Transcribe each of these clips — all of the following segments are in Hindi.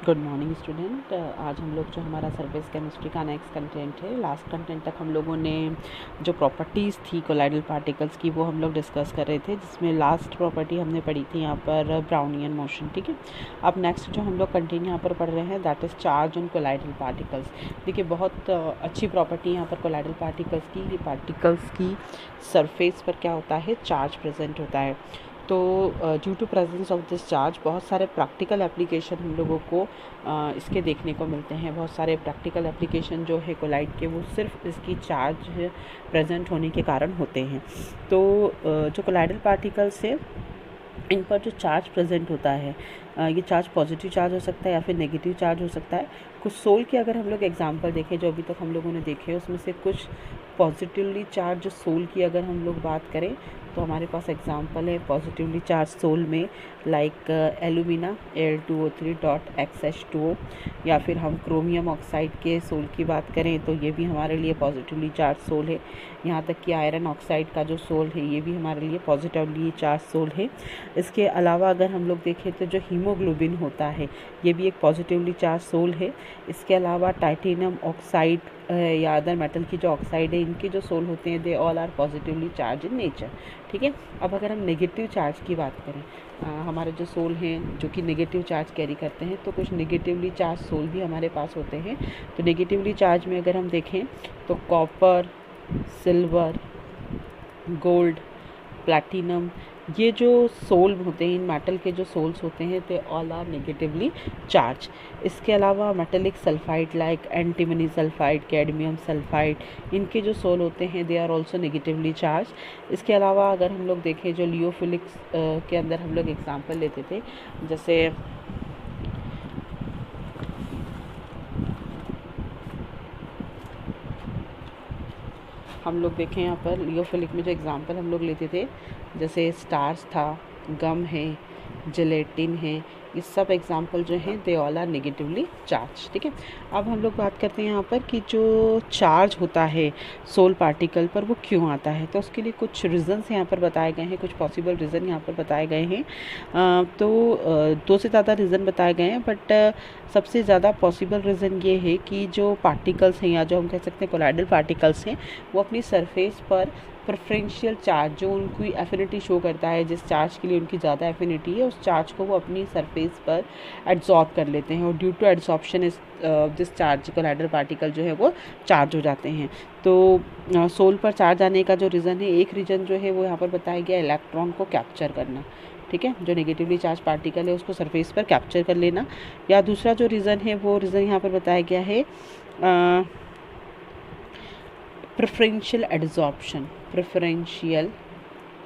Good morning student. आज हम लोग जो हमारा सरफेस केमिस्ट्री का नेक्स्ट कंटेंट है, लास्ट कंटेंट तक हम लोगों ने जो प्रॉपर्टीज़ थी कोलाइडल पार्टिकल्स की वो हम लोग डिस्कस कर रहे थे, जिसमें लास्ट प्रॉपर्टी हमने पढ़ी थी यहाँ पर ब्राउनियन मोशन। ठीक है, अब नेक्स्ट जो हम लोग कंटेंट यहाँ पर पढ़ रहे हैं that is charge on colloidal particles. देखिए, बहुत अच्छी प्रॉपर्टी यहाँ पर कोलाइडल पार्टिकल्स की सरफेस पर क्या होता है, चार्ज प्रेजेंट होता है। तो due to presence of this charge बहुत सारे प्रैक्टिकल एप्लीकेशन हम लोगों को इसके देखने को मिलते हैं। बहुत सारे प्रैक्टिकल एप्लीकेशन जो है कोलाइड के, वो सिर्फ इसकी चार्ज प्रेजेंट होने के कारण होते हैं। तो जो कोलाइडल पार्टिकल्स है, इन पर जो चार्ज प्रेजेंट होता है, ये चार्ज पॉजिटिव चार्ज हो सकता है या फिर नेगेटिव चार्ज हो सकता है। कुछ सोल की अगर हम लोग एग्जांपल देखें जो अभी तक हम लोगों ने देखे, उसमें से कुछ पॉजिटिवली चार्ज सोल की अगर हम लोग बात करें तो हमारे पास एग्जांपल है पॉजिटिवली चार्ज सोल में, लाइक एलुमिना Al2O3.XH2O, या फिर हम क्रोमियम ऑक्साइड के सोल की बात करें तो ये भी हमारे लिए पॉजिटिवली चार्ज सोल है। यहाँ तक कि आयरन ऑक्साइड का जो सोल है ये भी हमारे लिए पॉजिटिवली चार्ज सोल है। इसके अलावा अगर हम लोग देखें तो जो हीमोग्लोबिन होता है ये भी एक पॉजिटिवली चार्ज सोल है। इसके अलावा टाइटेनियम ऑक्साइड या अदर मेटल की जो ऑक्साइड है, इनके जो सोल होते हैं they all are positively charge in nature. ठीक है, अब अगर हम नेगेटिव चार्ज की बात करें, हमारे जो सोल हैं जो कि नेगेटिव चार्ज कैरी करते हैं, तो कुछ नेगेटिवली चार्ज सोल भी हमारे पास होते हैं। तो नेगेटिवली चार्ज में अगर हम देखें तो कॉपर, सिल्वर, गोल्ड, प्लैटिनम, ये जो सोल होते हैं, इन मेटल के जो सोल्स होते हैं they all are negatively charge. इसके अलावा metallic sulphide like antimony sulphide, cadmium sulphide, इनके जो सोल होते हैं they are also negatively charge. इसके अलावा अगर हम लोग देखें जो लियोफिलिक्स के अंदर हम लोग एग्जाम्पल लेते थे, जैसे हम लोग देखें यहाँ पर लियोफिलिक में जो एग्जांपल हम लोग लेते थे, जैसे स्टार्च था, गम है, जिलेटिन है, ये सब एग्जांपल जो हैं they all are negatively charge. ठीक है, अब हम लोग बात करते हैं यहाँ पर कि जो चार्ज होता है सोल पार्टिकल पर वो क्यों आता है। तो उसके लिए कुछ रीज़न्स यहाँ पर बताए गए हैं, कुछ पॉसिबल रीज़न यहाँ पर बताए गए हैं। तो दो से ज़्यादा रीज़न बताए गए हैं, बट सबसे ज़्यादा पॉसिबल रीज़न ये है कि जो पार्टिकल्स हैं या जो हम कह सकते हैं कोलाइडल पार्टिकल्स हैं, वो अपनी सरफेस पर प्रेफरेंशियल चार्ज जो उनकी एफिनिटी शो करता है, जिस चार्ज के लिए उनकी ज़्यादा एफिनिटी है, उस चार्ज को वो अपनी सरफेस पर एड्सॉर्ब कर लेते हैं, और due to adsorption this charge colloidal particle जो है वो चार्ज हो जाते हैं। तो सोल पर चार्ज आने का जो रीज़न है, एक रीज़न जो है वो यहाँ पर बताया गया इलेक्ट्रॉन को कैप्चर करना। ठीक है, जो नेगेटिवली चार्ज पार्टिकल है उसको सरफेस पर कैप्चर कर लेना। या दूसरा जो रीज़न है वो रीज़न यहाँ पर बताया गया है प्रेफरेंशियल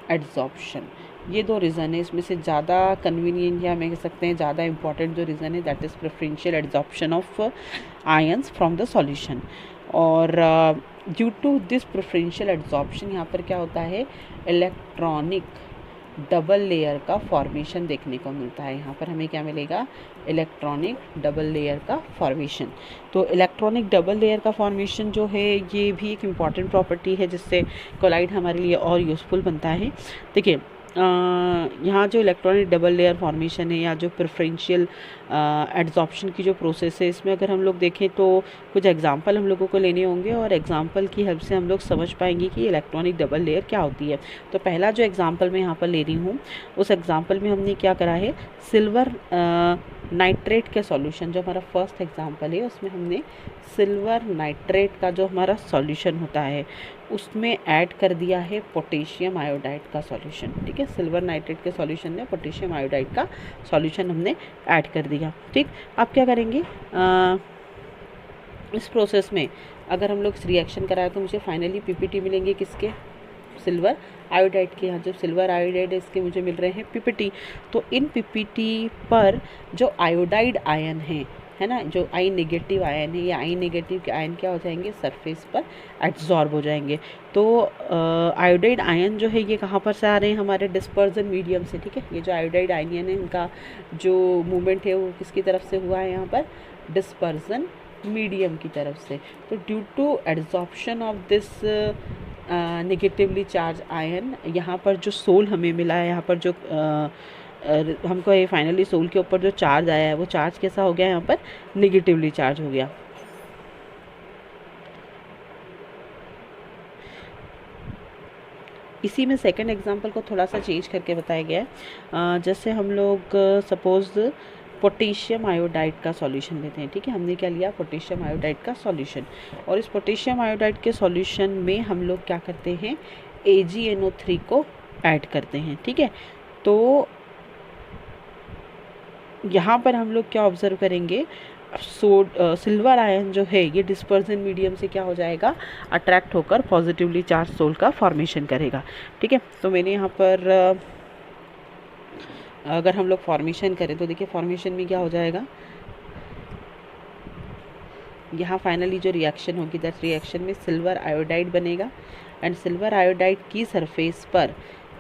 एड्सॉर्प्शन। ये दो रीज़न है, इसमें से ज़्यादा कन्वीनियंट या मैं कह सकते हैं ज़्यादा इंपॉर्टेंट जो रीज़न है that is preferential adsorption of ions from the solution. और due to this preferential adsorption यहाँ पर क्या होता है, इलेक्ट्रॉनिक डबल लेयर का फॉर्मेशन देखने को मिलता है। यहाँ पर हमें क्या मिलेगा, इलेक्ट्रॉनिक डबल लेयर का फॉर्मेशन। तो इलेक्ट्रॉनिक डबल लेयर का फॉर्मेशन जो है ये भी एक इम्पॉर्टेंट प्रॉपर्टी है जिससे कोलाइड हमारे लिए और यूज़फुल बनता है। देखिए, यहाँ जो इलेक्ट्रॉनिक डबल लेयर फॉर्मेशन है या जो प्रेफरेंशियल एड्सॉर्प्शन की जो प्रोसेस है, इसमें अगर हम लोग देखें तो कुछ एग्जांपल हम लोगों को लेने होंगे, और एग्जांपल की हेल्प से हम लोग समझ पाएंगे कि इलेक्ट्रॉनिक डबल लेयर क्या होती है। तो पहला जो एग्जांपल मैं यहाँ पर ले रही हूँ, उस एग्जांपल में हमने क्या करा है, सिल्वर नाइट्रेट के सॉल्यूशन, जो हमारा फर्स्ट एग्जांपल है उसमें हमने सिल्वर नाइट्रेट का जो हमारा सॉल्यूशन होता है उसमें ऐड कर दिया है पोटेशियम आयोडाइड का सॉल्यूशन। ठीक है, सिल्वर नाइट्रेट के सॉल्यूशन में पोटेशियम आयोडाइड का सॉल्यूशन हमने ऐड कर दिया। ठीक, अब क्या करेंगे, इस प्रोसेस में अगर हम लोग रिएक्शन कराए तो मुझे फाइनली पीपीटी मिलेंगे किसके, सिल्वर आयोडाइड के। यहाँ जो सिल्वर आयोडाइड है इसके मुझे मिल रहे हैं पीपीटी। तो इन पीपीटी पर जो आयोडाइड आयन है ना, जो आई नेगेटिव आयन है, या आई नेगेटिव के आयन क्या हो जाएंगे, सरफेस पर एड्सॉर्ब हो जाएंगे। तो आयोडाइड आयन जो है ये कहाँ पर से आ रहे हैं, हमारे डिस्पर्जन मीडियम से। ठीक है, ये जो आयोडाइड आयन है इनका जो मूवमेंट है वो किसकी तरफ से हुआ है, यहाँ पर डिस्पर्जन मीडियम की तरफ से। तो due to adsorption of this negatively charge ion, यहाँ पर जो सोल हमें मिला है, यहाँ पर जो हमको ये फाइनली सोल के ऊपर जो चार्ज आया है वो चार्ज कैसा हो गया, यहाँ पर निगेटिवली चार्ज हो गया। इसी में सेकंड एग्जांपल को थोड़ा सा चेंज करके बताया गया है। जैसे हम लोग सपोज पोटेशियम आयोडाइड का सॉल्यूशन लेते हैं, ठीक है। हमने क्या लिया, पोटेशियम आयोडाइड का सॉल्यूशन, और इस पोटेशियम आयोडाइड के सॉल्यूशन में हम लोग क्या करते हैं, AgNO3 को ऐड करते हैं, ठीक है। तो यहाँ पर हम लोग क्या ऑब्जर्व करेंगे, सिल्वर आयन जो है ये डिस्पर्जन मीडियम से क्या हो जाएगा, अट्रैक्ट होकर पॉजिटिवली चार्ज सोल का फॉर्मेशन करेगा, ठीक है। तो मैंने यहाँ पर अगर हम लोग फॉर्मेशन करें तो देखिए फॉर्मेशन में क्या हो जाएगा, यहाँ फाइनली जो रिएक्शन होगी दैट रिएक्शन में सिल्वर आयोडाइड बनेगा, एंड सिल्वर आयोडाइड की सरफेस पर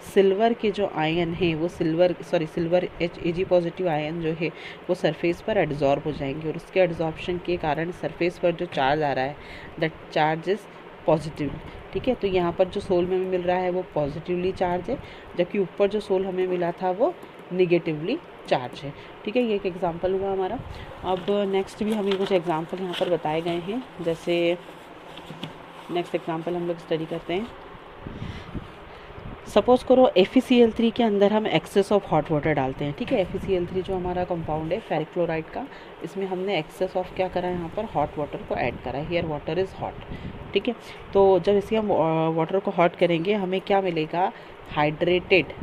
सिल्वर के जो आयन है वो सिल्वर Ag पॉजिटिव आयन जो है वो सरफेस पर एड्जॉर्ब हो जाएंगे, और उसके एड्जॉर्प्शन के कारण सरफेस पर जो चार्ज आ रहा है दैट चार्ज इज़ पॉजिटिव, ठीक है। तो यहाँ पर जो सोल में हमें मिल रहा है वो पॉजिटिवली चार्ज है, जबकि ऊपर जो सोल हमें मिला था वो निगेटिवली चार्ज है, ठीक है। ये एक एग्जांपल हुआ हमारा। अब नेक्स्ट भी हमें कुछ एग्जांपल यहाँ पर बताए गए हैं, जैसे नेक्स्ट एग्जांपल हम लोग स्टडी करते हैं। सपोज करो FeCl3 के अंदर हम एक्सेस ऑफ हॉट वाटर डालते हैं, ठीक है। FeCl3 जो हमारा कंपाउंड है फेरिक क्लोराइड का, इसमें हमने एक्सेस ऑफ क्या करा है, यहाँ पर हॉट वाटर को ऐड करा है, हियर वाटर इज़ हॉट, ठीक है। तो जब इसे हम वाटर को हॉट करेंगे हमें क्या मिलेगा, हाइड्रेटेड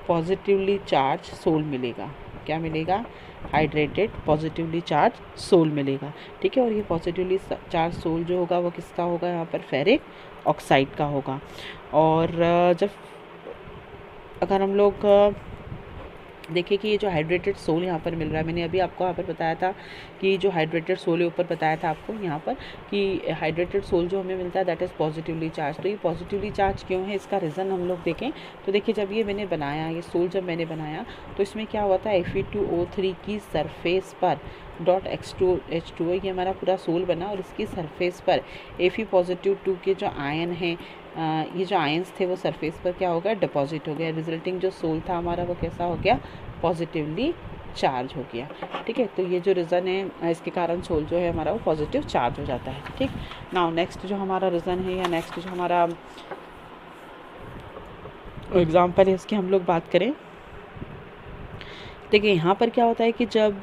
पॉजिटिवली चार्ज सोल मिलेगा। क्या मिलेगा, हाइड्रेटेड पॉजिटिवली चार्ज सोल मिलेगा, ठीक है। और ये पॉजिटिवली चार्ज सोल जो होगा वो किसका होगा, यहाँ पर फेरिक ऑक्साइड का होगा। और जब अगर हम लोग देखिए कि ये जो हाइड्रेटेड सोल यहाँ पर मिल रहा है, मैंने अभी आपको यहाँ पर बताया था कि जो हाइड्रेटेड सोल है ऊपर बताया था आपको यहाँ पर कि हाइड्रेटेड सोल जो हमें मिलता है दैट इज़ पॉजिटिवली चार्ज। तो ये पॉजिटिवली चार्ज क्यों है, इसका रीज़न हम लोग देखें तो देखिए जब ये मैंने बनाया, ये सोल जब मैंने बनाया तो इसमें क्या हुआ था, Fe2O3 की सरफेस पर .H2O ये हमारा पूरा सोल बना, और इसकी सरफेस पर Fe+2 के जो आयन हैं, ये जो आयंस थे वो सरफेस पर क्या हो गया, डिपॉजिट हो गया। रिजल्टिंग जो सोल था हमारा वो कैसा हो गया, पॉजिटिवली चार्ज हो गया, ठीक है। तो ये जो रीज़न है इसके कारण सोल जो है हमारा वो पॉजिटिव चार्ज हो जाता है, ठीक। नाउ नेक्स्ट जो हमारा रीज़न है या नेक्स्ट जो हमारा एग्जाम्पल है इसकी हम लोग बात करें। देखिए यहाँ पर क्या होता है कि जब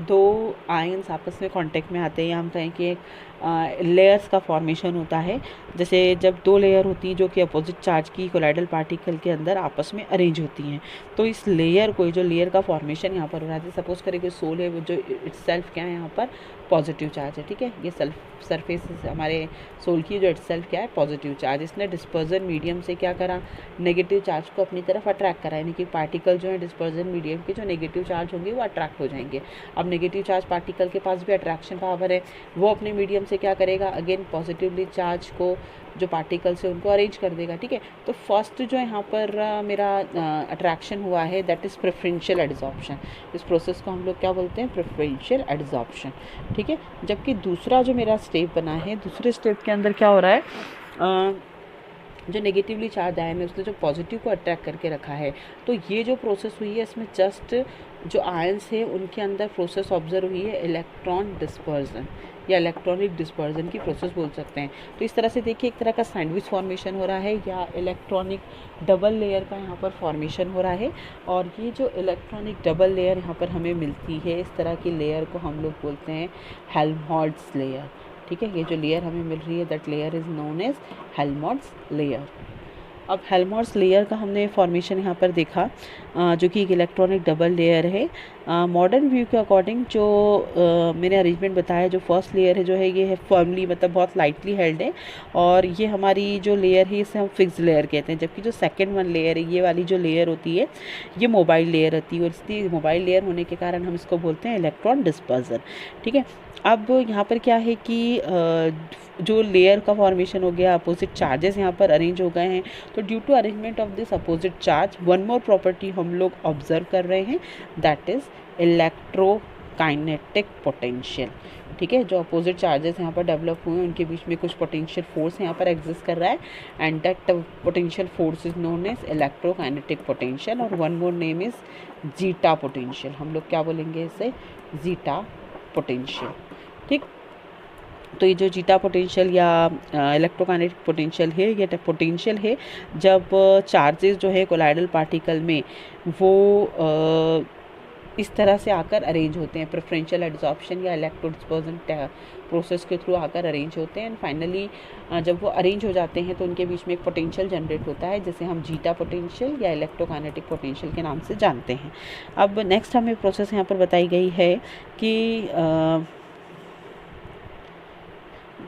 दो आयंस आपस में कांटेक्ट में आते हैं, या हम कहें कि लेयर्स का फॉर्मेशन होता है, जैसे जब दो लेयर होती हैं जो कि अपोजिट चार्ज की कोलाइडल पार्टिकल के अंदर आपस में अरेंज होती हैं, तो इस लेयर को, जो लेयर का फॉर्मेशन यहाँ पर हो रहा है, सपोज करें कि सोल है वो जो इटसेल्फ क्या है यहाँ पर पॉजिटिव चार्ज है, ठीक है। ये सरफेस हमारे सोल की जो इटसेल्फ क्या है पॉजिटिव चार्ज, इसने डिस्पर्जन मीडियम से क्या करा, नेगेटिव चार्ज को अपनी तरफ अट्रैक्ट करा, यानी कि पार्टिकल जो है डिस्पर्जन मीडियम के जो नेगेटिव चार्ज होंगे वो अट्रैक्ट हो जाएंगे। अब नेगेटिव चार्ज पार्टिकल के पास भी अट्रैक्शन पावर है, वो अपने मीडियम से क्या करेगा, अगेन पॉजिटिवली चार्ज को जो पार्टिकल्स है उनको अरेंज कर देगा, ठीक है। तो फर्स्ट जो यहाँ पर मेरा अट्रैक्शन हुआ है दैट इज़ प्रेफरेंशियल एड्जॉर्प्शन। इस प्रोसेस को हम लोग क्या बोलते हैं, प्रेफरेंशियल एड्जॉर्प्शन, ठीक है। जबकि दूसरा जो मेरा स्टेप बना है, दूसरे स्टेप के अंदर क्या हो रहा है, जो नेगेटिवली चार्ज आयन है उसने जो पॉजिटिव को अट्रैक्ट करके रखा है, तो ये जो प्रोसेस हुई है इसमें जस्ट जो आयंस है उनके अंदर प्रोसेस ऑब्जर्व हुई है इलेक्ट्रॉन डिस्पर्जन या इलेक्ट्रॉनिक डिस्पर्जन की प्रोसेस बोल सकते हैं। तो इस तरह से देखिए एक तरह का सैंडविच फॉर्मेशन हो रहा है या इलेक्ट्रॉनिक डबल लेयर का यहाँ पर फॉर्मेशन हो रहा है, और ये जो इलेक्ट्रॉनिक डबल लेयर यहाँ पर हमें मिलती है, इस तरह की लेयर को हम लोग बोलते हैं हेल्महोल्ट्ज़ लेयर, ठीक है। ये जो लेयर हमें मिल रही है that layer is known as Helmholtz layer. अब हेल्महोल्ट्ज़ लेयर का हमने फॉर्मेशन यहाँ पर देखा, जो कि एक इलेक्ट्रॉनिक डबल लेयर है। मॉडर्न व्यू के अकॉर्डिंग जो मैंने अरेंजमेंट बताया, जो फर्स्ट लेयर है जो है ये है फर्मली, मतलब बहुत लाइटली हेल्ड है, और ये हमारी जो लेयर है इसे हम फिक्स लेयर कहते हैं। जबकि जो सेकेंड वन लेयर है, ये वाली जो लेयर होती है ये मोबाइल लेयर होती है, और इसकी मोबाइल लेयर होने के कारण हम इसको बोलते हैं इलेक्ट्रॉन डिस्पर्जन, ठीक है। अब यहाँ पर क्या है कि जो लेयर का फॉर्मेशन हो गया, अपोजिट चार्जेस यहाँ पर अरेंज हो गए हैं, तो due to arrangement of this opposite charge one more property हम लोग ऑब्जर्व कर रहे हैं दैट इज़ इलेक्ट्रोकाइनेटिक पोटेंशियल, ठीक है। जो अपोजिट चार्जेस यहाँ पर डेवलप हुए हैं उनके बीच में कुछ पोटेंशियल फोर्स यहाँ पर एग्जिस्ट कर रहा है, and that potential force is known as electrokinetic potential, और one more name is zeta potential. हम लोग क्या बोलेंगे इसे, जीटा पोटेंशियल, ठीक। तो ये जो जीटा पोटेंशियल या इलेक्ट्रोकाइनेटिक पोटेंशियल है, ये पोटेंशियल है जब चार्जेस जो है कोलाइडल पार्टिकल में वो इस तरह से आकर अरेंज होते हैं, प्रेफरेंशियल एड्सॉर्प्शन या इलेक्ट्रो डिस्पर्जन प्रोसेस के थ्रू आकर अरेंज होते हैं, एंड फाइनली जब वो अरेंज हो जाते हैं तो उनके बीच में एक पोटेंशियल जनरेट होता है जिसे हम जीटा पोटेंशियल या इलेक्ट्रोकाइनेटिक पोटेंशियल के नाम से जानते हैं। अब नेक्स्ट हमें प्रोसेस यहाँ पर बताई गई है कि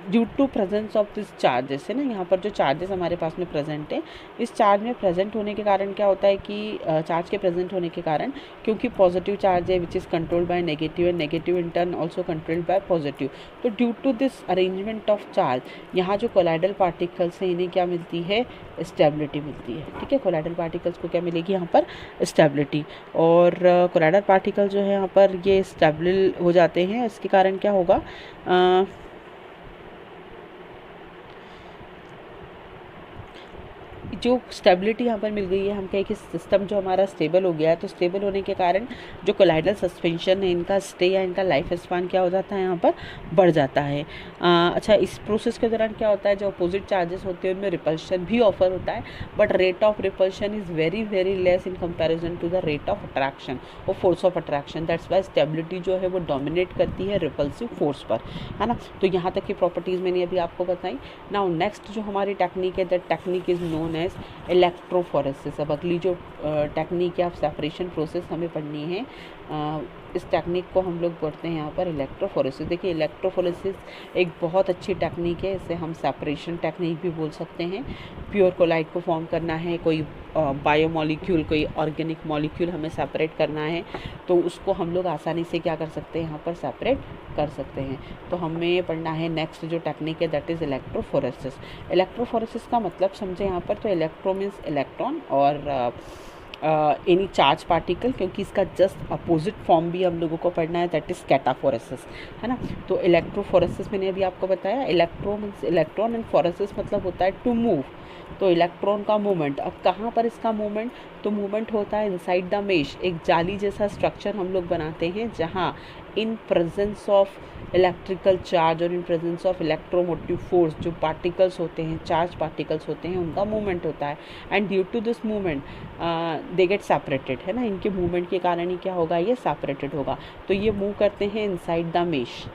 due to presence of this charges है ना, यहाँ पर जो चार्जेस हमारे पास में प्रेजेंट है, इस चार्ज में प्रेजेंट होने के कारण क्या होता है कि चार्ज के प्रेजेंट होने के कारण, क्योंकि पॉजिटिव चार्ज है which is controlled by negative and negative in turn also controlled by positive, तो due to this arrangement of charge यहाँ जो कोलाइडल पार्टिकल्स हैं इन्हें क्या मिलती है, स्टेबिलिटी मिलती है, ठीक है। कोलाइडल पार्टिकल्स को क्या मिलेगी यहाँ पर, स्टेबिलिटी, और कोलाइडल पार्टिकल जो है यहाँ पर ये स्टेबल हो जाते हैं। इसके कारण क्या होगा, जो स्टेबिलिटी यहाँ पर मिल गई है, हम कहें कि सिस्टम जो हमारा स्टेबल हो गया है, तो स्टेबल होने के कारण जो कोलाइडल सस्पेंशन है इनका स्टे या इनका लाइफ स्पान क्या हो जाता है, यहाँ पर बढ़ जाता है। अच्छा, इस प्रोसेस के दौरान क्या होता है, जो अपोजिट चार्जेस होते हैं उनमें रिपल्शन भी ऑफर होता है, but rate of repulsion is very very less in comparison to the rate of attraction और force of attraction. That's why stability जो है वो डोमिनेट करती है रिपल्सिव फोर्स पर, है ना। तो यहाँ तक की प्रॉपर्टीज़ मैंने अभी आपको बताई। नाउ नेक्स्ट जो हमारी टेक्निक है, that technique is known as electrophoresis. अब अगली जो टेक्निक या सेपरेशन प्रोसेस हमें पढ़नी है, इस टेक्निक को हम लोग पढ़ते हैं यहाँ पर इलेक्ट्रोफोरेसिस। देखिए, इलेक्ट्रोफोरेसिस एक बहुत अच्छी टेक्निक है, इसे हम सेपरेशन टेक्निक भी बोल सकते हैं। प्योर कोलाइड को फॉर्म करना है, कोई बायोमॉलिक्यूल, कोई ऑर्गेनिक मॉलिक्यूल हमें सेपरेट करना है, तो उसको हम लोग आसानी से क्या कर सकते हैं, यहाँ पर सेपरेट कर सकते हैं। तो हमें पढ़ना है नेक्स्ट जो टेक्निक है, दैट इज़ इलेक्ट्रोफोरेसिस। इलेक्ट्रोफोरेसिस का मतलब समझे यहाँ पर, तो इलेक्ट्रो मीन्स इलेक्ट्रॉन और एनी चार्ज पार्टिकल, क्योंकि इसका जस्ट अपोजिट फॉर्म भी हम लोगों को पढ़ना है, दैट इज़ कैटाफोरेसिस, है ना। तो इलेक्ट्रोफोरेसिस मैंने अभी आपको बताया, electro means electron and phoresis मतलब होता है टू मूव, तो इलेक्ट्रॉन का मूवमेंट। अब कहाँ पर इसका मूवमेंट, तो मूवमेंट होता है इनसाइड द मेश, एक जाली जैसा स्ट्रक्चर हम लोग बनाते हैं जहाँ in presence of electrical charge और in presence of electromotive force, जो पार्टिकल्स होते हैं, चार्ज पार्टिकल्स होते हैं, उनका मूवमेंट होता है, and due to this movement they get separated, है ना। इनके मूवमेंट के कारण ही क्या होगा, ये सेपरेटेड होगा। तो ये मूव करते हैं इनसाइड द मेश,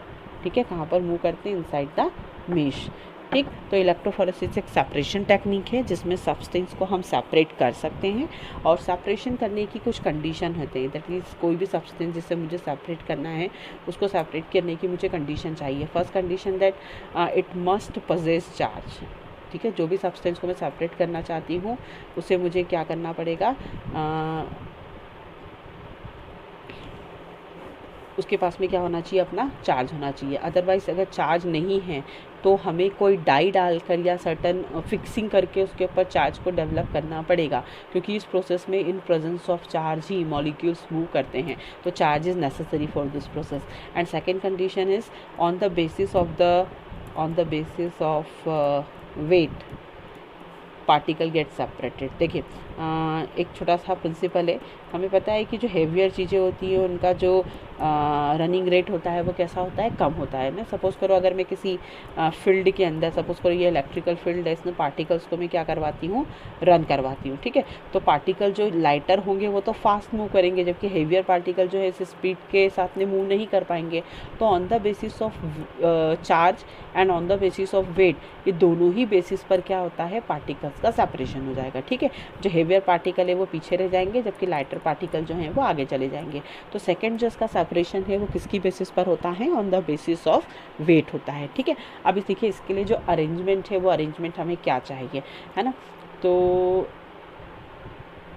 ठीक है। कहाँ पर मूव करते हैं, इनसाइड द मेश, ठीक। तो इलेक्ट्रोफोरेसिस एक सेपरेशन टेक्निक है जिसमें सब्सटेंस को हम सेपरेट कर सकते हैं, और सेपरेशन करने की कुछ कंडीशन होते हैं। दैट मीन्स कोई भी सब्सटेंस जिसे मुझे सेपरेट करना है, उसको सेपरेट करने की मुझे कंडीशन चाहिए। First condition that it must possess charge, ठीक है। जो भी सब्सटेंस को मैं सेपरेट करना चाहती हूँ उसे मुझे क्या करना पड़ेगा, उसके पास में क्या होना चाहिए, अपना चार्ज होना चाहिए। अदरवाइज़ अगर चार्ज नहीं है तो हमें कोई डाई डालकर या सर्टन फिक्सिंग करके उसके ऊपर चार्ज को डेवलप करना पड़ेगा, क्योंकि इस प्रोसेस में इन प्रेजेंस ऑफ चार्ज ही मॉलिक्यूल्स मूव करते हैं, तो charge is necessary for this process. And second condition is on the basis of weight particle get separated. देखिए, एक छोटा सा प्रिंसिपल है, हमें पता है कि जो हेवियर चीज़ें होती हैं उनका जो रनिंग रेट होता है वो कैसा होता है, कम होता है ना। सपोज़ करो अगर मैं किसी फील्ड के अंदर, सपोज़ करो ये इलेक्ट्रिकल फील्ड है, इसमें पार्टिकल्स को मैं क्या करवाती हूँ, रन करवाती हूँ, ठीक है। तो पार्टिकल जो लाइटर होंगे वो तो फास्ट मूव करेंगे, जबकि हेवियर पार्टिकल जो है इस स्पीड के साथ में मूव नहीं कर पाएंगे। तो on the basis of charge and on the basis of weight, ये दोनों ही बेसिस पर क्या होता है, पार्टिकल्स का सेपरेशन हो जाएगा, ठीक है। जो हेवियर पार्टिकल है वो पीछे रह जाएंगे, जबकि लाइटर पार्टिकल जो हैं वो आगे चले जाएंगे। तो सेकंड जो इसका सेपरेशन है वो किसकी बेसिस पर होता है, on the basis of weight होता है, ठीक है। अभी देखिए, इसके लिए जो अरेंजमेंट है वो अरेंजमेंट हमें क्या चाहिए, है ना। तो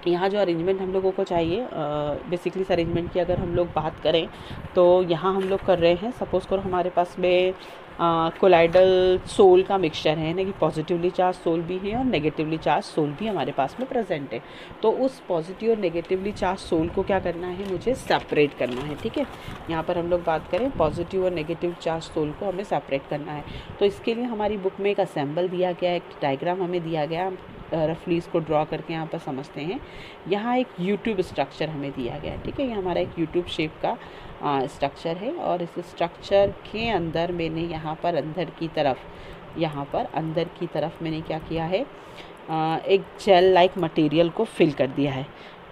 यहाँ जो अरेंजमेंट हम लोगों को चाहिए, बेसिकली इस अरेंजमेंट की अगर हम लोग बात करें तो यहाँ हम लोग कर रहे हैं, सपोज़ करो हमारे पास में कोलाइडल सोल का मिक्सचर है, यानी कि पॉजिटिवली चार्ज सोल भी है और नेगेटिवली चार्ज सोल भी हमारे पास में प्रेजेंट है। तो उस पॉजिटिव और नेगेटिवली चार्ज सोल को क्या करना है, मुझे सेपरेट करना है। ठीक है, यहाँ पर हम लोग बात करें पॉजिटिव और नेगेटिव चार्ज सोल को हमें सेपरेट करना है। तो इसके लिए हमारी बुक में एक असेंबल दिया गया है, एक डायग्राम हमें दिया गया, रफली इसको ड्रॉ करके यहाँ पर समझते हैं। यहाँ एक यूट्यूब स्ट्रक्चर हमें दिया गया है। ठीक है, ये हमारा एक यूट्यूब शेप का स्ट्रक्चर है और इस स्ट्रक्चर के अंदर मैंने यहाँ पर अंदर की तरफ मैंने क्या किया है, एक जेल लाइक मटेरियल को फिल कर दिया है।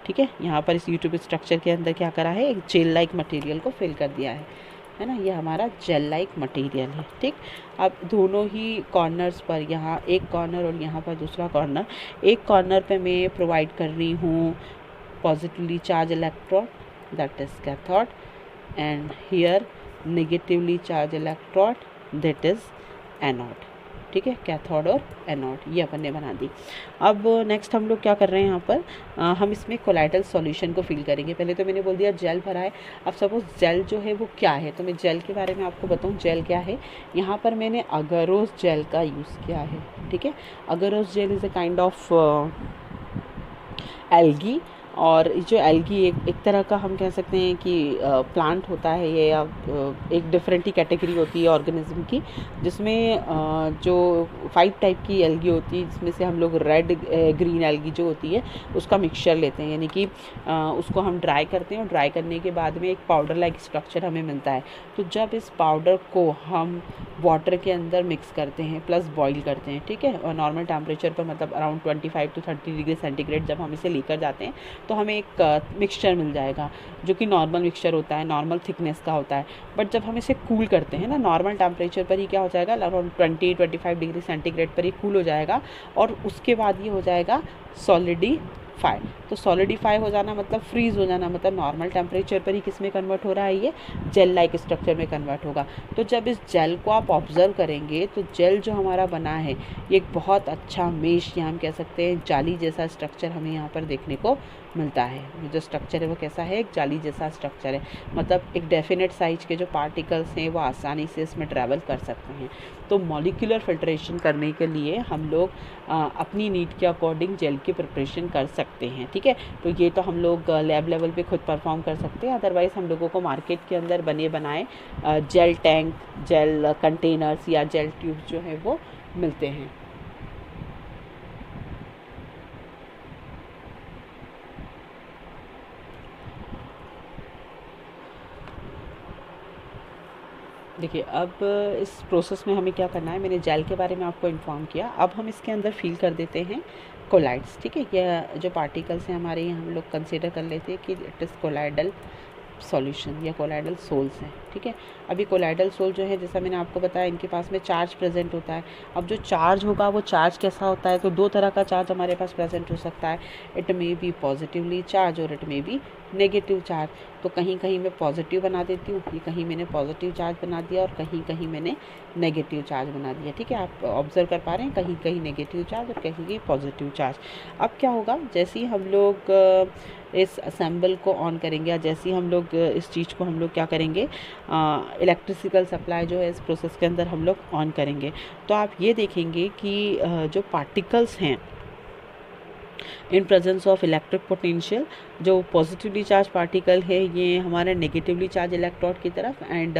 ठीक है, यहाँ पर इस यूट्यूब स्ट्रक्चर के अंदर क्या करा है, एक जेल लाइक मटेरियल को फिल कर दिया है ना, ये हमारा जेल लाइक मटेरियल है। ठीक, अब दोनों ही कॉर्नर्स पर, यहाँ एक कॉर्नर और यहाँ पर दूसरा कॉर्नर, एक कॉर्नर पे मैं प्रोवाइड कर रही हूँ positively charge electrode that is cathode, and here negatively charge electrode that is anode. ठीक है, कैथोड और एनोड ये अपन ने बना दी। अब नेक्स्ट हम लोग क्या कर रहे हैं, यहाँ पर हम इसमें कोलाइडल सॉल्यूशन को फिल करेंगे। पहले तो मैंने बोल दिया जेल भरा है। अब सपोज जेल जो है वो क्या है, तो मैं जेल के बारे में आपको बताऊँ जेल क्या है। यहाँ पर मैंने अगरोस जेल का यूज़ किया है। ठीक है, agarose gel is a kind of algae, और जो एल्गी एक तरह का हम कह सकते हैं कि प्लांट होता है ये, या एक डिफरेंट ही कैटेगरी होती है ऑर्गेनिज्म की, जिसमें जो 5 टाइप की एल्गी होती है, जिसमें से हम लोग रेड ग्रीन एल्गी जो होती है उसका मिक्सचर लेते हैं, यानी कि उसको हम ड्राई करते हैं और ड्राई करने के बाद में एक पाउडर लाइक स्ट्रक्चर हमें मिलता है। तो जब इस पाउडर को हम वाटर के अंदर मिक्स करते हैं प्लस बॉईल करते हैं, ठीक है, और नॉर्मल टेम्परेचर पर मतलब अराउंड 25 to 30 डिग्री सेंटीग्रेड जब हम इसे लेकर जाते हैं तो हमें एक मिक्सचर मिल जाएगा जो कि नॉर्मल मिक्सचर होता है, नॉर्मल थिकनेस का होता है। बट जब हम इसे कूल करते हैं ना, नॉर्मल टेम्परेचर पर ही क्या हो जाएगा, अराउंड 20-25 डिग्री सेंटीग्रेड पर ही कूल हो जाएगा, और उसके बाद ये हो जाएगा सॉलिडिफाई। तो सॉलिडिफाई हो जाना मतलब फ्रीज हो जाना, मतलब नॉर्मल टेम्परेचर पर ही किस में कन्वर्ट हो रहा है, ये जेल लाइक स्ट्रक्चर में कन्वर्ट होगा। तो जब इस जेल को आप ऑब्जर्व करेंगे तो जेल जो हमारा बना है ये एक बहुत अच्छा मेश, या हम कह सकते हैं जाली जैसा स्ट्रक्चर हमें यहाँ पर देखने को मिलता है। जो स्ट्रक्चर है वो कैसा है, एक जाली जैसा स्ट्रक्चर है, मतलब एक डेफिनेट साइज के जो पार्टिकल्स हैं वो आसानी से इसमें ट्रैवल कर सकते हैं। तो मॉलिक्यूलर फिल्ट्रेशन करने के लिए हम लोग अपनी नीड के अकॉर्डिंग जेल की प्रिपरेशन कर सकते हैं। ठीक है, तो ये तो हम लोग लैब लेवल पे खुद परफॉर्म कर सकते हैं, अदरवाइज़ हम लोगों को मार्केट के अंदर बने बनाए जेल टैंक, जेल कंटेनर्स या जेल ट्यूब जो है वो मिलते हैं। देखिए, अब इस प्रोसेस में हमें क्या करना है, मैंने जेल के बारे में आपको इन्फॉर्म किया। अब हम इसके अंदर फील कर देते हैं कोलाइड्स। ठीक है, ये जो पार्टिकल्स हैं हमारे, हम लोग कंसीडर कर लेते हैं कि इट इज़ कोलाइडल सॉल्यूशन या कोलाइडल सोल्स हैं। ठीक है, अभी कोलाइडल सोल जो है, जैसा मैंने आपको बताया, इनके पास में चार्ज प्रेजेंट होता है। अब जो चार्ज होगा वो चार्ज कैसा होता है, तो 2 तरह का चार्ज हमारे पास प्रेजेंट हो सकता है। It may be positively charge और it may be negative charge. तो कहीं कहीं मैं पॉजिटिव बना देती हूँ, ये कहीं मैंने पॉजिटिव चार्ज बना दिया और कहीं कहीं मैंने नेगेटिव चार्ज बना दिया। ठीक है, आप ऑब्जर्व कर पा रहे हैं, कहीं कहीं नेगेटिव चार्ज और कहीं कहीं पॉजिटिव चार्ज। अब क्या होगा, जैसे ही हम लोग इस असेंबल को ऑन करेंगे, या जैसे ही हम लोग इस चीज़ को हम लोग क्या करेंगे, इलेक्ट्रिसिकल सप्लाई जो है इस प्रोसेस के अंदर हम लोग ऑन करेंगे, तो आप ये देखेंगे कि जो पार्टिकल्स हैं इन प्रेजेंस ऑफ इलेक्ट्रिक पोटेंशियल, जो पॉजिटिवली चार्ज पार्टिकल है ये हमारे नेगेटिवली चार्ज इलेक्ट्रोड की तरफ, एंड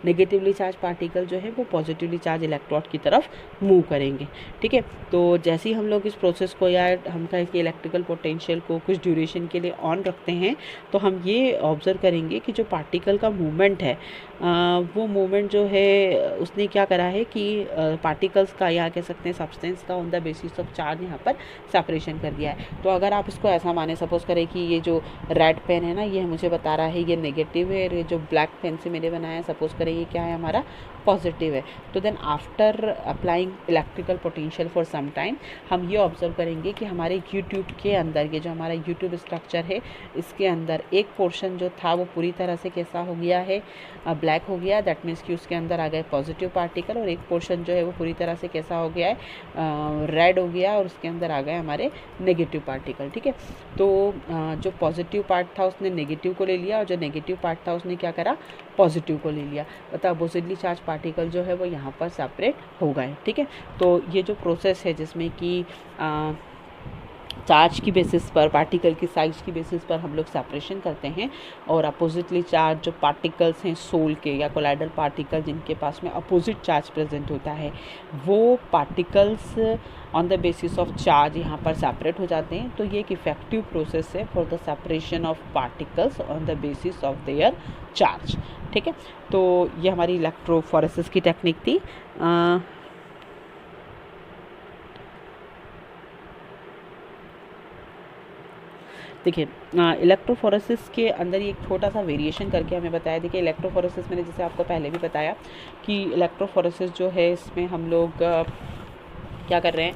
नेगेटिवली चार्ज पार्टिकल जो है वो पॉजिटिवली चार्ज इलेक्ट्रोड की तरफ मूव करेंगे। ठीक है, तो जैसे ही हम लोग इस प्रोसेस को या हम कहें कि इलेक्ट्रिकल पोटेंशियल को कुछ ड्यूरेशन के लिए ऑन रखते हैं, तो हम ये ऑब्जर्व करेंगे कि जो पार्टिकल का मूवमेंट है वो मूवमेंट जो है उसने क्या करा है कि पार्टिकल्स का, या कह सकते हैं सब्सटेंस का, on the basis of charge यहाँ पर सेपरेशन कर दिया है। तो अगर आप इसको ऐसा माने, सपोज करें कि ये जो रेड पेन है ना, ये मुझे बता रहा है ये नेगेटिव है, और ये जो ब्लैक पेन से मैंने बनाया, सपोज करें ये क्या है, हमारा पॉजिटिव है। तो then after applying electrical potential for some time, हम ये ऑब्जर्व करेंगे कि हमारे यूट्यूब के अंदर, ये जो हमारा यूट्यूब स्ट्रक्चर है, इसके अंदर एक पोर्शन जो था वो पूरी तरह से कैसा हो गया है, ब्लैक हो गया। दैट मीन्स कि उसके अंदर आ गए पॉजिटिव पार्टिकल, और एक पोर्शन जो है वो पूरी तरह से कैसा हो गया है, रेड हो गया, और उसके अंदर आ गए हमारे नेगेटिव पॉजिटिव पार्टिकल, ठीक है। तो जो पॉजिटिव पार्ट था उसने नेगेटिव को ले लिया, और जो नेगेटिव पार्ट था उसने क्या करा, पॉजिटिव को ले लिया। मतलब अपोजिटली चार्ज पार्टिकल जो है वो यहाँ पर सेपरेट हो गए, ठीक है। तो ये जो प्रोसेस है जिसमें कि चार्ज की बेसिस पर, पार्टिकल की साइज की बेसिस पर हम लोग सेपरेशन करते हैं, और अपोजिटली चार्ज जो पार्टिकल्स हैं सोल के या कोलाइडल पार्टिकल जिनके पास में अपोजिट चार्ज प्रेजेंट होता है, वो particles on the basis of charge यहाँ पर सेपरेट हो जाते हैं। तो ये एक इफेक्टिव प्रोसेस है for the separation of particles on the basis of their charge, ठीक है। तो ये हमारी इलेक्ट्रोफोरेसिस की टेक्निक थी। देखिए, इलेक्ट्रोफोरेसिस के अंदर एक छोटा सा वेरिएशन करके हमें बताया। देखिए, इलेक्ट्रोफोरेसिस मैंने जैसे आपको पहले भी बताया कि इलेक्ट्रोफोरेसिस जो है इसमें हम लोग क्या कर रहे हैं,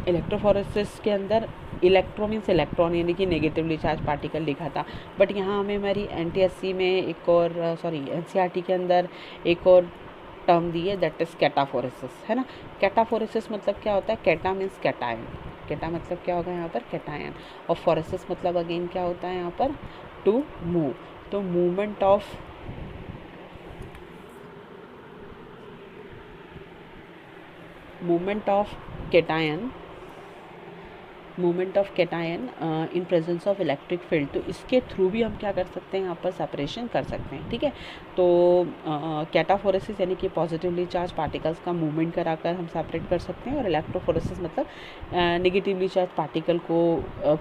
इलेक्ट्रोफोरेसिस के अंदर इलेक्ट्रो मीन्स इलेक्ट्रॉन यानी कि नेगेटिवली चार्ज पार्टिकल लिखा था, बट यहाँ हमें हमारी NTSC में एक और NCERT के अंदर एक और टर्म दी है, दैट इज़ कैटाफोरेसिस, है ना। कैटाफोरेसिस मतलब क्या होता है, कैटा मीन्स कैटायन, कैटा मतलब क्या होगा यहाँ पर, कैटायन, और फोरेसिस मतलब अगेन क्या होता है यहाँ पर, टू मूव। तो movement of cation in presence of electric field. तो इसके थ्रू भी हम क्या कर सकते हैं, यहाँ पर सेपरेशन कर सकते हैं, ठीक है। तो कैटाफोरेसिस यानी कि पॉजिटिवली चार्ज पार्टिकल्स का मूवमेंट कराकर हम सेपरेट कर सकते हैं, और इलेक्ट्रोफोरेसिस मतलब नेगेटिवली चार्ज पार्टिकल को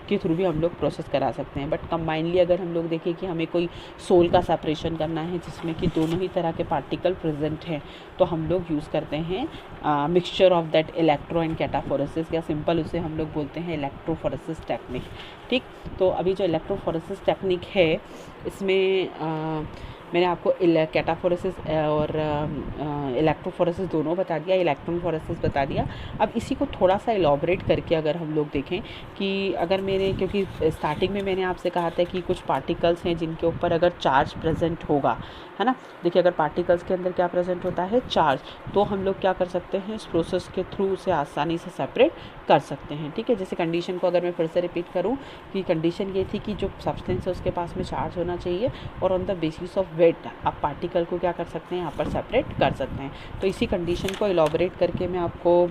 के थ्रू भी हम लोग प्रोसेस करा सकते हैं। बट कंबाइनली अगर हम लोग देखें कि हमें कोई सोल का सेपरेशन करना है जिसमें कि दोनों ही तरह के पार्टिकल प्रेजेंट हैं, तो हम लोग यूज़ करते हैं mixture of that electro and cataphoresis, या सिंपल उसे हम लोग बोलते हैं इलेक्ट्रोफोरेसिस टेक्निक, ठीक। तो अभी जो इलेक्ट्रोफोरेसिस टेक्निक है इसमें मैंने आपको कैटाफोरेसिस और इलेक्ट्रोफोरेसिस दोनों बता दिया, इलेक्ट्रोफोरेसिस बता दिया। अब इसी को थोड़ा सा इलॉबरेट करके अगर हम लोग देखें कि अगर क्योंकि स्टार्टिंग में मैंने आपसे कहा था कि कुछ पार्टिकल्स हैं जिनके ऊपर अगर चार्ज प्रेजेंट होगा, है ना। देखिए, अगर पार्टिकल्स के अंदर क्या प्रेजेंट होता है, चार्ज, तो हम लोग क्या कर सकते हैं, इस प्रोसेस के थ्रू उसे आसानी से सेपरेट कर सकते हैं, ठीक है। जैसे कंडीशन को अगर मैं फिर से रिपीट करूं कि कंडीशन ये थी कि जो सब्सटेंस है उसके पास में चार्ज होना चाहिए, और on the basis of weight आप पार्टिकल को क्या कर सकते हैं, यहाँ पर सेपरेट कर सकते हैं। तो इसी कंडीशन को इलॉबरेट करके मैं आपको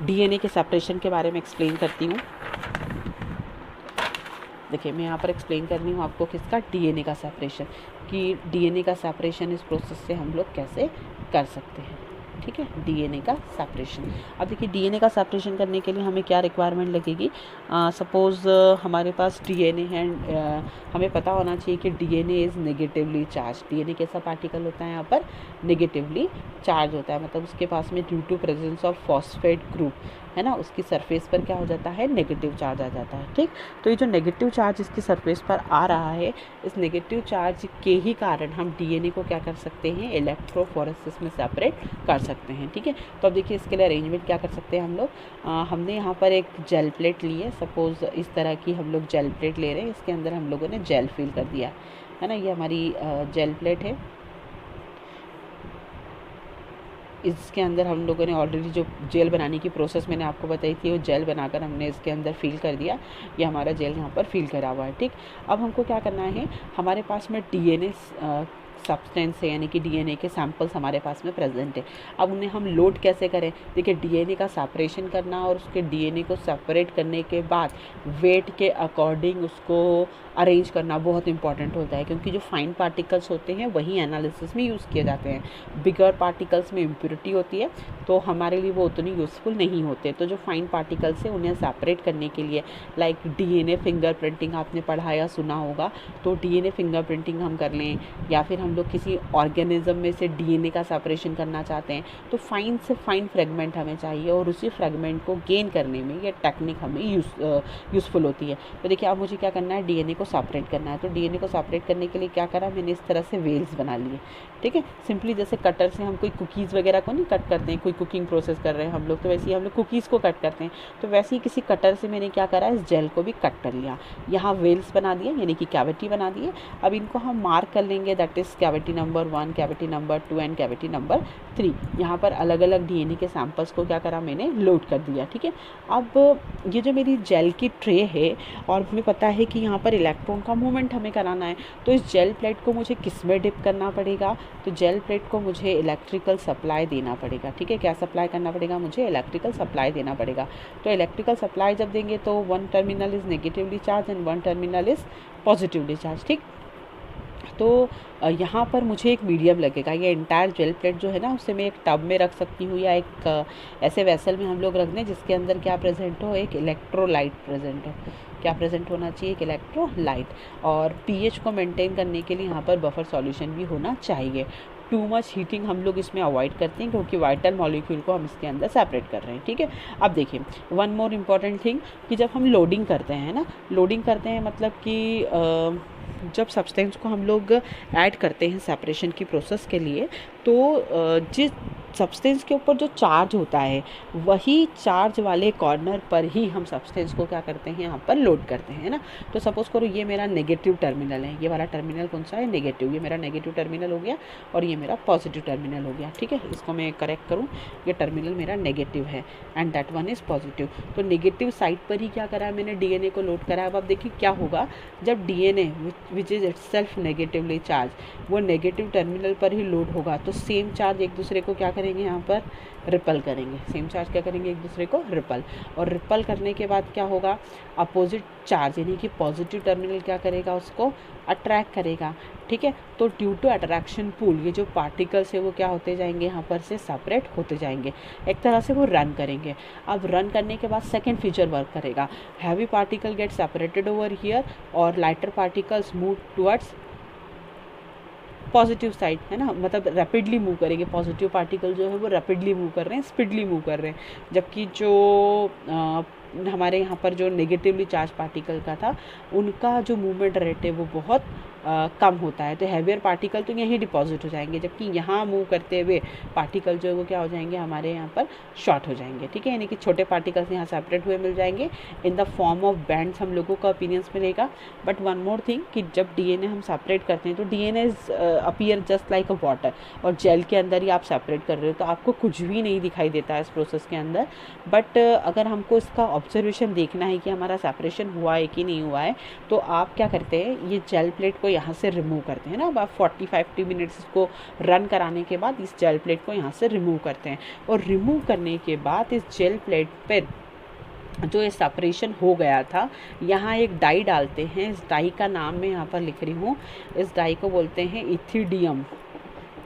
DNA के सेपरेशन के बारे में एक्सप्लेन करती हूँ। देखिए, मैं यहाँ पर एक्सप्लेन कर रही हूँ आपको किसका, DNA का सेपरेशन, कि DNA का सेपरेशन इस प्रोसेस से हम लोग कैसे कर सकते हैं, ठीक है। DNA का सेपरेशन, अब देखिए DNA का सेपरेशन करने के लिए हमें क्या रिक्वायरमेंट लगेगी। सपोज़ हमारे पास DNA है, हमें पता होना चाहिए कि DNA is negatively charge. DNA कैसा पार्टिकल होता है, यहाँ पर नेगेटिवली चार्ज होता है, मतलब उसके पास में due to presence of phosphate group, है ना, उसकी सरफेस पर क्या हो जाता है, नेगेटिव चार्ज आ जाता है, ठीक। तो ये जो नेगेटिव चार्ज इसकी सरफेस पर आ रहा है, इस नेगेटिव चार्ज के ही कारण हम DNA को क्या कर सकते हैं, इलेक्ट्रोफोरेसिस में सेपरेट कर सकते हैं, ठीक है। तो अब देखिए इसके लिए अरेंजमेंट क्या कर सकते हैं हम लोग। हमने यहाँ पर एक जेल प्लेट ली है, सपोज़ इस तरह की हम लोग जेल प्लेट ले रहे हैं, इसके अंदर हम लोगों ने जेल फिल कर दिया, है ना। ये हमारी जेल प्लेट है, इसके अंदर हम लोगों ने ऑलरेडी जो जेल बनाने की प्रोसेस मैंने आपको बताई थी, वो जेल बनाकर हमने इसके अंदर फिल कर दिया। ये हमारा जेल यहाँ पर फिल करा हुआ है, ठीक। अब हमको क्या करना है, हमारे पास में DNA सब्सटेंस है, यानी कि DNA के सैंपल्स हमारे पास में प्रेजेंट है। अब उन्हें हम लोड कैसे करें, देखिए DNA का सेपरेशन करना और उसके DNA को सेपरेट करने के बाद वेट के अकॉर्डिंग उसको अरेंज करना बहुत इंपॉर्टेंट होता है, क्योंकि जो फाइन पार्टिकल्स होते हैं वही एनालिसिस में यूज़ किए जाते हैं। बिगर पार्टिकल्स में इम्प्योरिटी होती है, तो हमारे लिए वो उतनी यूज़फुल नहीं होते। तो जो फाइन पार्टिकल्स हैं उन्हें सेपरेट करने के लिए, लाइक DNA फिंगरप्रिंटिंग आपने पढ़ा या सुना होगा, तो DNA फिंगरप्रिंटिंग हम कर लें, या फिर हम लोग किसी ऑर्गेनिज्म में से DNA का सेपरेशन करना चाहते हैं, तो फाइन से फाइन फ्रेगमेंट हमें चाहिए, और उसी फ्रेगमेंट को गेन करने में ये टेक्निक हमें यूज़फुल होती है। तो देखिए, अब मुझे क्या करना है, DNA को सेपरेट करना है। तो DNA को सेपरेट करने के लिए क्या करा, मैंने इस तरह से वेल्स बना लिए, ठीक है। सिंपली जैसे कटर से हम कोई कुकीज़ वगैरह को नहीं कट करते हैं, कोई कुकिंग प्रोसेस कर रहे हैं हम लोग, तो वैसे ही हम लोग कुकीज़ को कट करते हैं, तो वैसे ही किसी कटर से मैंने क्या करा, इस जेल को भी कट कर लिया। यहाँ वेल्स बना दिए, यानी कि कैविटी बना दिए। अब इनको हम मार्क कर लेंगे, that is cavity number 1, cavity number 2 and cavity number 3। यहाँ पर अलग अलग डीएनए के सैंपल्स को क्या करा मैंने, लोड कर दिया। ठीक है, अब ये जो मेरी जेल की ट्रे है और हमें पता है कि यहाँ पर इलेक्ट्रॉन का मूवमेंट हमें कराना है, तो इस जेल प्लेट को मुझे किस में डिप करना पड़ेगा, तो जेल प्लेट को मुझे इलेक्ट्रिकल सप्लाई देना पड़ेगा। ठीक है, क्या सप्लाई करना पड़ेगा, मुझे इलेक्ट्रिकल सप्लाई देना पड़ेगा। तो इलेक्ट्रिकल सप्लाई जब देंगे तो one terminal is negatively charge and one terminal is positively charge. ठीक, तो यहाँ पर मुझे एक मीडियम लगेगा। ये इंटायर जेल प्लेट जो है ना, उसे मैं एक टब में रख सकती हूँ या एक ऐसे वेसल में हम लोग रख दें जिसके अंदर क्या प्रेजेंट हो, एक इलेक्ट्रोलाइट प्रेजेंट हो। क्या प्रेजेंट होना चाहिए, एक इलेक्ट्रोलाइट। और पीएच को मेंटेन करने के लिए यहाँ पर बफर सॉल्यूशन भी होना चाहिए। टू मच हीटिंग हम लोग इसमें अवॉइड करते हैं क्योंकि वाइटल मॉलिक्यूल को हम इसके अंदर सेपरेट कर रहे हैं। ठीक है, अब देखिए वन मोर इम्पॉर्टेंट थिंग कि जब हम लोडिंग करते हैं ना, लोडिंग करते हैं मतलब कि जब सब्सटेंस को हम लोग ऐड करते हैं सेपरेशन की प्रोसेस के लिए, तो जिस सब्सटेंस के ऊपर जो चार्ज होता है वही चार्ज वाले कॉर्नर पर ही हम सब्सटेंस को क्या करते हैं, यहाँ पर लोड करते हैं ना। तो सपोज़ करो ये मेरा नेगेटिव टर्मिनल है, ये वाला टर्मिनल कौन सा है, नेगेटिव। ये मेरा नेगेटिव टर्मिनल हो गया और ये मेरा पॉजिटिव टर्मिनल हो गया। ठीक है, इसको मैं करेक्ट करूँ, ये टर्मिनल मेरा नेगेटिव है and that one is positive. तो नेगेटिव साइड पर ही क्या करा है मैंने, डीएनए को लोड करा है। अब आप देखिए क्या होगा, जब DNA which is itself negatively charge वो नेगेटिव टर्मिनल पर ही लोड होगा, तो सेम चार्ज एक दूसरे को क्या करेंगे, यहाँ पर रिपल करेंगे। सेम चार्ज क्या करेंगे, एक दूसरे को रिपल। और रिपल करने के बाद क्या होगा, अपोजिट चार्ज यानी कि पॉजिटिव टर्मिनल क्या करेगा, उसको अट्रैक्ट करेगा। ठीक है, तो ड्यू टू अट्रैक्शन पुल ये जो पार्टिकल्स है वो क्या होते जाएंगे, यहाँ पर से सेपरेट होते जाएंगे, एक तरह से वो रन करेंगे। अब रन करने के बाद सेकेंड फीचर वर्क करेगा, heavy particle get separated over here और lighter particles move towards positive side, है ना, मतलब रैपिडली मूव करेंगे। पॉजिटिव पार्टिकल जो है वो रैपिडली मूव कर रहे हैं, स्पीडली मूव कर रहे हैं, जबकि जो हमारे यहाँ पर जो नेगेटिवली चार्ज पार्टिकल का था उनका जो मूवमेंट रेट है वो बहुत कम होता है। तो हैवियर पार्टिकल तो यहीं डिपॉजिट हो जाएंगे, जबकि यहाँ मूव करते हुए पार्टिकल जो है वो क्या हो जाएंगे, हमारे यहाँ पर शॉर्ट हो जाएंगे। ठीक है, यानी कि छोटे पार्टिकल्स यहाँ सेपरेट हुए मिल जाएंगे in the form of bands, हम लोगों का ओपिनियंस मिलेगा। बट वन मोर थिंग कि जब डीएनए हम सेपरेट करते हैं तो डीएनए अपीयर जस्ट लाइक अ वाटर, और जेल के अंदर ही आप सेपरेट कर रहे हो तो आपको कुछ भी नहीं दिखाई देता है इस प्रोसेस के अंदर। बट अगर हमको इसका ऑब्जर्वेशन देखना है कि हमारा सेपरेशन हुआ है कि नहीं हुआ है, तो आप क्या करते हैं, ये जेल प्लेट को यहाँ से रिमूव करते हैं ना। अब आप 45 मिनट्स इसको रन कराने के बाद इस जेल प्लेट को यहाँ से रिमूव करते हैं, और रिमूव करने के बाद इस जेल प्लेट पर जो ये सेपरेशन हो गया था, यहाँ एक डाई डालते हैं। इस डाई का नाम मैं यहाँ पर लिख रही हूँ, इस डाई को बोलते हैं इथिडियम,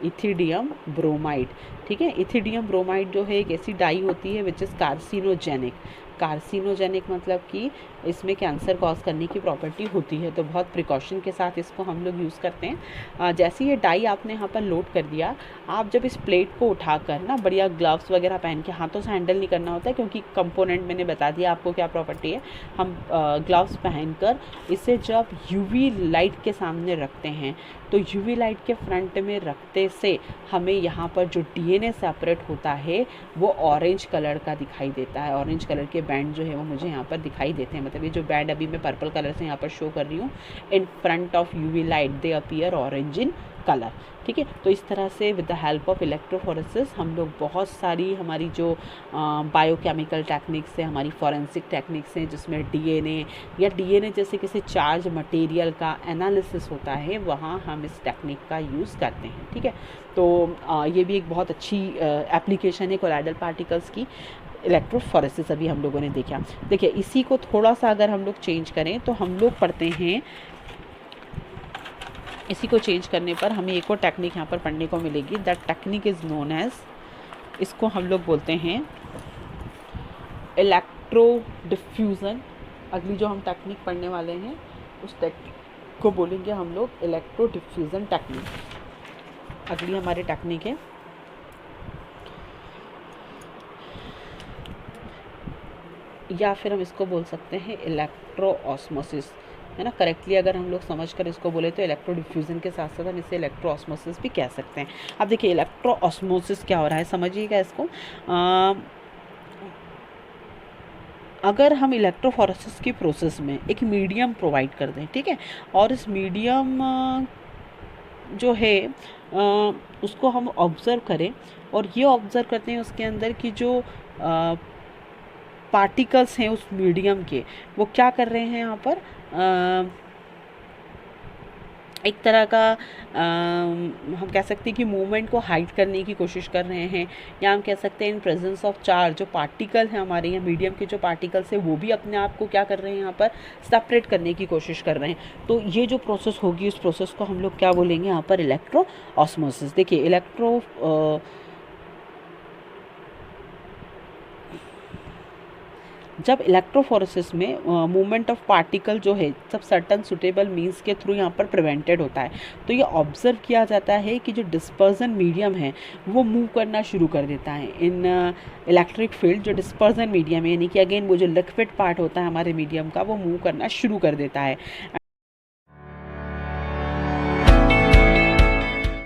इथिडियम ब्रोमाइड। ठीक है, इथिडियम ब्रोमाइड जो है एक ऐसी डाई होती है विच इज़ कार्सिनोजेनिक। कार्सिनोजेनिक मतलब कि इसमें कैंसर कॉज करने की प्रॉपर्टी होती है, तो बहुत प्रिकॉशन के साथ इसको हम लोग यूज़ करते हैं। जैसे ये डाई आपने यहाँ पर लोड कर दिया, आप जब इस प्लेट को उठाकर ना बढ़िया ग्लव्स वगैरह पहन के, हाथों से हैंडल नहीं करना होता है क्योंकि कंपोनेंट मैंने बता दिया आपको क्या प्रॉपर्टी है। हम ग्लव्स पहनकर इसे जब यूवी लाइट के सामने रखते हैं, तो यूवी लाइट के फ्रंट में रखते से हमें यहाँ पर जो डीएनए सेपरेट होता है वो ऑरेंज कलर का दिखाई देता है। ऑरेंज कलर के बैंड जो है वो मुझे यहाँ पर दिखाई देते हैं, मतलब ये जो बैंड अभी मैं पर्पल कलर से यहाँ पर शो कर रही हूँ, in front of UV light they appear orange in colour. ठीक है, तो इस तरह से with the help of electrophoresis हम लोग बहुत सारी हमारी जो बायोकेमिकल टेक्निक्स है, हमारी फॉरेंसिक टेक्निक्स हैं, जिसमें डीएनए या डीएनए जैसे किसी चार्ज मटेरियल का एनालिसिस होता है, वहाँ हम इस टेक्निक का यूज़ करते हैं। ठीक है, तो ये भी एक बहुत अच्छी एप्लीकेशन है कोलाइडल पार्टिकल्स की, इलेक्ट्रोफोरेसिस अभी हम लोगों ने देखा। देखिए इसी को थोड़ा सा अगर हम लोग चेंज करें तो हम लोग पढ़ते हैं, इसी को चेंज करने पर हमें एक और टेक्निक यहाँ पर पढ़ने को मिलेगी। That technique is known as, इसको हम लोग बोलते हैं इलेक्ट्रो डिफ्यूज़न। अगली जो हम टेक्निक पढ़ने वाले हैं उस टेक्निक को बोलेंगे हम लोग इलेक्ट्रो डिफ्यूज़न टेक्निक। अगली हमारी टेक्निक है, या फिर हम इसको बोल सकते हैं इलेक्ट्रो ऑस्मोसिस, है ना। करेक्टली अगर हम लोग समझ कर इसको बोले तो इलेक्ट्रो डिफ्यूज़न के साथ साथ हम इसे इलेक्ट्रो ऑस्मोसिस भी कह सकते हैं। अब देखिए इलेक्ट्रो ऑस्मोसिस क्या हो रहा है, समझिएगा इसको। अगर हम इलेक्ट्रोफोरेसिस की प्रोसेस में एक मीडियम प्रोवाइड कर दें, ठीक है, और इस मीडियम जो है उसको हम ऑब्ज़र्व करें और ये ऑब्ज़र्व करते हैं उसके अंदर कि जो पार्टिकल्स हैं उस मीडियम के, वो क्या कर रहे हैं यहाँ पर एक तरह का हम कह सकते हैं कि मूवमेंट को हाइड करने की कोशिश कर रहे हैं, या हम कह सकते हैं इन प्रेजेंस ऑफ चार्ज जो पार्टिकल हैं हमारे यहाँ मीडियम के जो पार्टिकल्स हैं वो भी अपने आप को क्या कर रहे हैं यहाँ पर सेपरेट करने की कोशिश कर रहे हैं। तो ये जो प्रोसेस होगी उस प्रोसेस को हम लोग क्या बोलेंगे यहाँ पर, इलेक्ट्रो ऑस्मोसिस। देखिए जब इलेक्ट्रोफोरेसिस में मूवमेंट ऑफ पार्टिकल जो है सब सर्टन सुटेबल मीन्स के थ्रू यहाँ पर प्रिवेंटेड होता है, तो ये ऑब्जर्व किया जाता है कि जो डिस्पर्जन मीडियम है वो मूव करना शुरू कर देता है इन इलेक्ट्रिक फील्ड। जो डिस्पर्जन मीडियम है यानी कि अगेन वो जो लिक्विड पार्ट होता है हमारे मीडियम का वो मूव करना शुरू कर देता है।